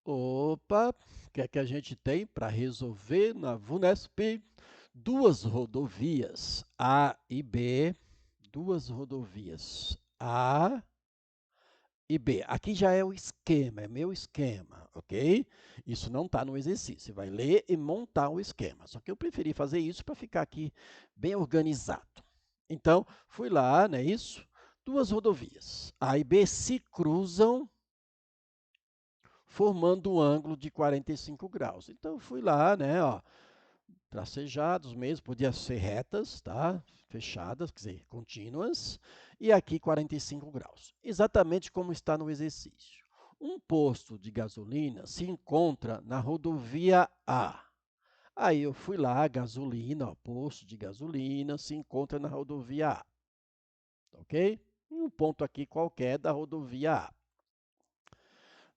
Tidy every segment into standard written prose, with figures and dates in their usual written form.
Opa, o que é que a gente tem para resolver na VUNESP? Duas rodovias A e B, duas rodovias A e B. Aqui já é o esquema, é meu esquema, ok? Isso não está no exercício. Você vai ler e montar o esquema. Só que eu preferi fazer isso para ficar aqui bem organizado. Então, fui lá, não é isso? Duas rodovias A e B se cruzam formando um ângulo de 45 graus. Então, eu fui lá, né, ó, tracejados mesmo, podia ser retas, tá? Fechadas, quer dizer, contínuas, e aqui 45 graus. Exatamente como está no exercício. Um posto de gasolina se encontra na rodovia A. Aí eu fui lá, gasolina, ó, posto de gasolina se encontra na rodovia A, ok? Em um ponto aqui qualquer da rodovia A.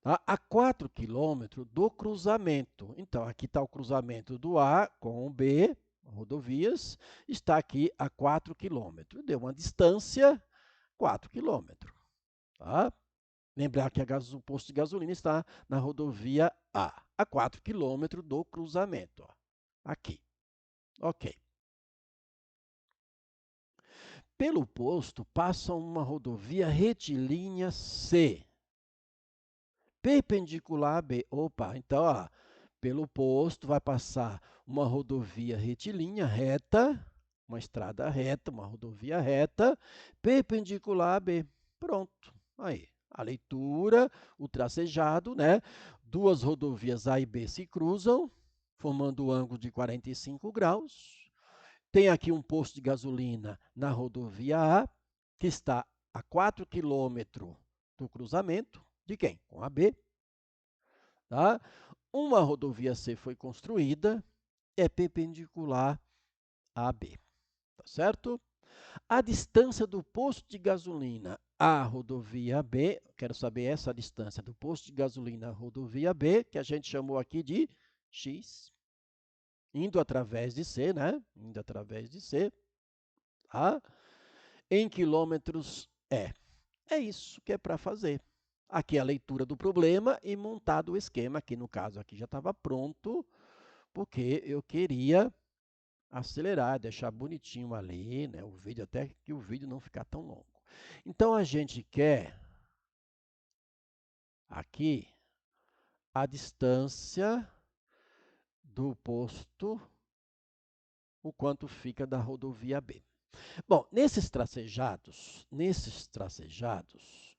Tá? A 4 quilômetros do cruzamento. Então, aqui está o cruzamento do A com o B, rodovias, está aqui a 4 quilômetros. Deu uma distância, 4 quilômetros. Tá? Lembrar que o posto de gasolina está na rodovia a 4 quilômetros do cruzamento. Ó. Aqui. Ok. Pelo posto passa uma rodovia retilínea C, perpendicular a B. Opa, então, ó, pelo posto vai passar uma rodovia retilínea reta, uma estrada reta, uma rodovia reta, perpendicular a B. Pronto. Aí, a leitura, o tracejado, né? Duas rodovias A e B se cruzam, formando o ângulo de 45 graus. Tem aqui um posto de gasolina na rodovia A, que está a 4 quilômetros do cruzamento. De quem? Com a B. Tá? Uma rodovia C foi construída, é perpendicular a B, tá certo? A distância do posto de gasolina à rodovia B, quero saber essa distância do posto de gasolina à rodovia B, que a gente chamou aqui de X, indo através de C, né? Indo através de C, tá? Em quilômetros é. É isso que é para fazer. Aqui é a leitura do problema e montado o esquema, aqui no caso aqui já estava pronto, porque eu queria acelerar, deixar bonitinho ali, né, o vídeo, até que o vídeo não ficar tão longo. Então, a gente quer aqui a distância do posto, o quanto fica da rodovia B. Bom, nesses tracejados,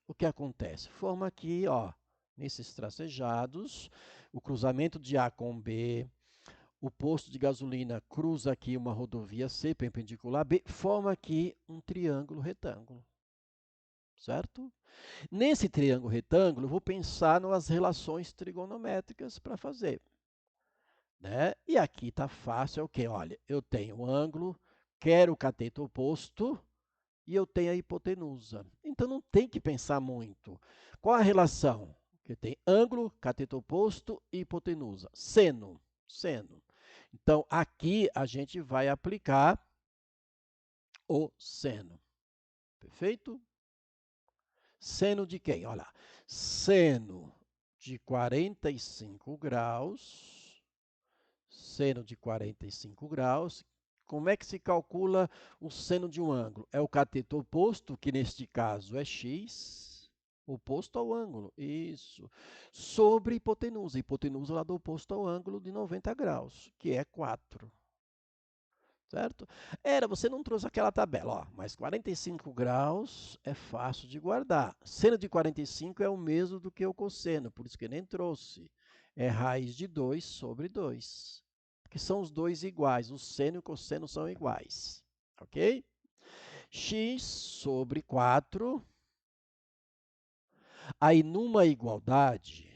o que acontece? Forma aqui, ó, nesses tracejados, o cruzamento de A com B, o posto de gasolina cruza aqui uma rodovia C perpendicular a B, forma aqui um triângulo retângulo, certo? Nesse triângulo retângulo, eu vou pensar nas relações trigonométricas para fazer. Né? E aqui está fácil, é o quê? Olha, eu tenho o ângulo, quero o cateto oposto e eu tenho a hipotenusa. Então, não tem que pensar muito. Qual a relação? Que tem ângulo, cateto oposto e hipotenusa. Seno. Seno. Então, aqui a gente vai aplicar o seno. Perfeito? Seno de quem? Olha lá. Seno de 45 graus. Seno de 45 graus. Como é que se calcula o seno de um ângulo? É o cateto oposto, que neste caso é x, oposto ao ângulo. Isso. Sobre hipotenusa. Hipotenusa lá do oposto ao ângulo de 90 graus, que é 4. Certo? Você não trouxe aquela tabela, ó, mas 45 graus é fácil de guardar. Seno de 45 é o mesmo do que o cosseno, por isso que nem trouxe. É raiz de 2 sobre 2, que são os dois iguais, o seno e o cosseno são iguais, ok? X sobre 4, aí numa igualdade,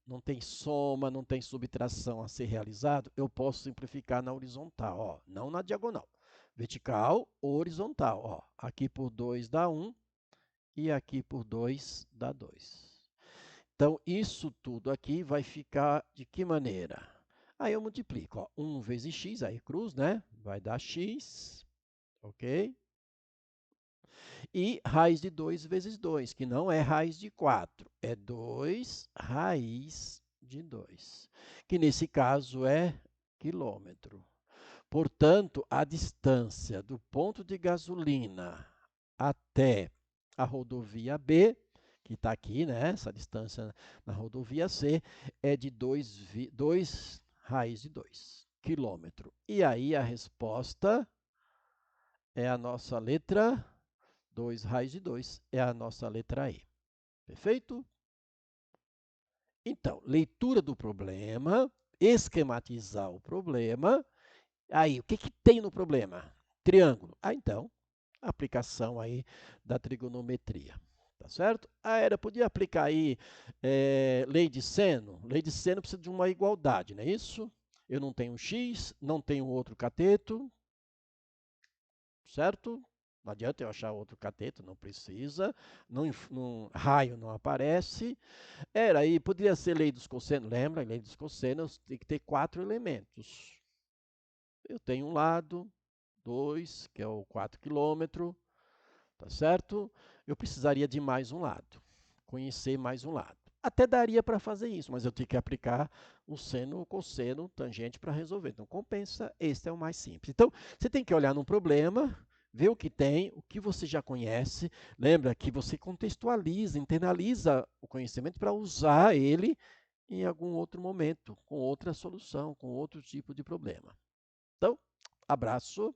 não tem soma, não tem subtração a ser realizado, eu posso simplificar na horizontal, ó, não na diagonal. Vertical, horizontal. Ó. Aqui por 2 dá 1 e aqui por 2 dá 2. Então, isso tudo aqui vai ficar de que maneira? Aí eu multiplico. Ó, 1 vezes x, aí cruz, né? Vai dar x, ok? E raiz de 2 vezes 2, que não é raiz de 4, é 2 raiz de 2, que nesse caso é quilômetro. Portanto, a distância do ponto de gasolina até a rodovia B, que está aqui, né? Essa distância na rodovia C, é de 2 raiz de 2 quilômetro. E aí a resposta é a nossa letra 2 raiz de 2, é a nossa letra E. Perfeito? Então, leitura do problema, esquematizar o problema. Aí, o que, que tem no problema? Triângulo. Ah, então, aplicação aí da trigonometria. Tá certo? Podia aplicar aí lei de seno. Lei de seno precisa de uma igualdade, não é isso? Eu não tenho x, não tenho outro cateto, certo? Não adianta eu achar outro cateto, não precisa. Raio não aparece. Aí, poderia ser lei dos cossenos. Lembra? Lei dos cossenos tem que ter 4 elementos. Eu tenho um lado, 2, que é o 4 quilômetros, tá certo? Eu precisaria de mais um lado, conhecer mais um lado. Até daria para fazer isso, mas eu tenho que aplicar o seno, o cosseno, o tangente para resolver. Então, compensa, este é o mais simples. Então, você tem que olhar num problema, ver o que tem, o que você já conhece. Lembra que você contextualiza, internaliza o conhecimento para usar ele em algum outro momento, com outra solução, com outro tipo de problema. Então, abraço.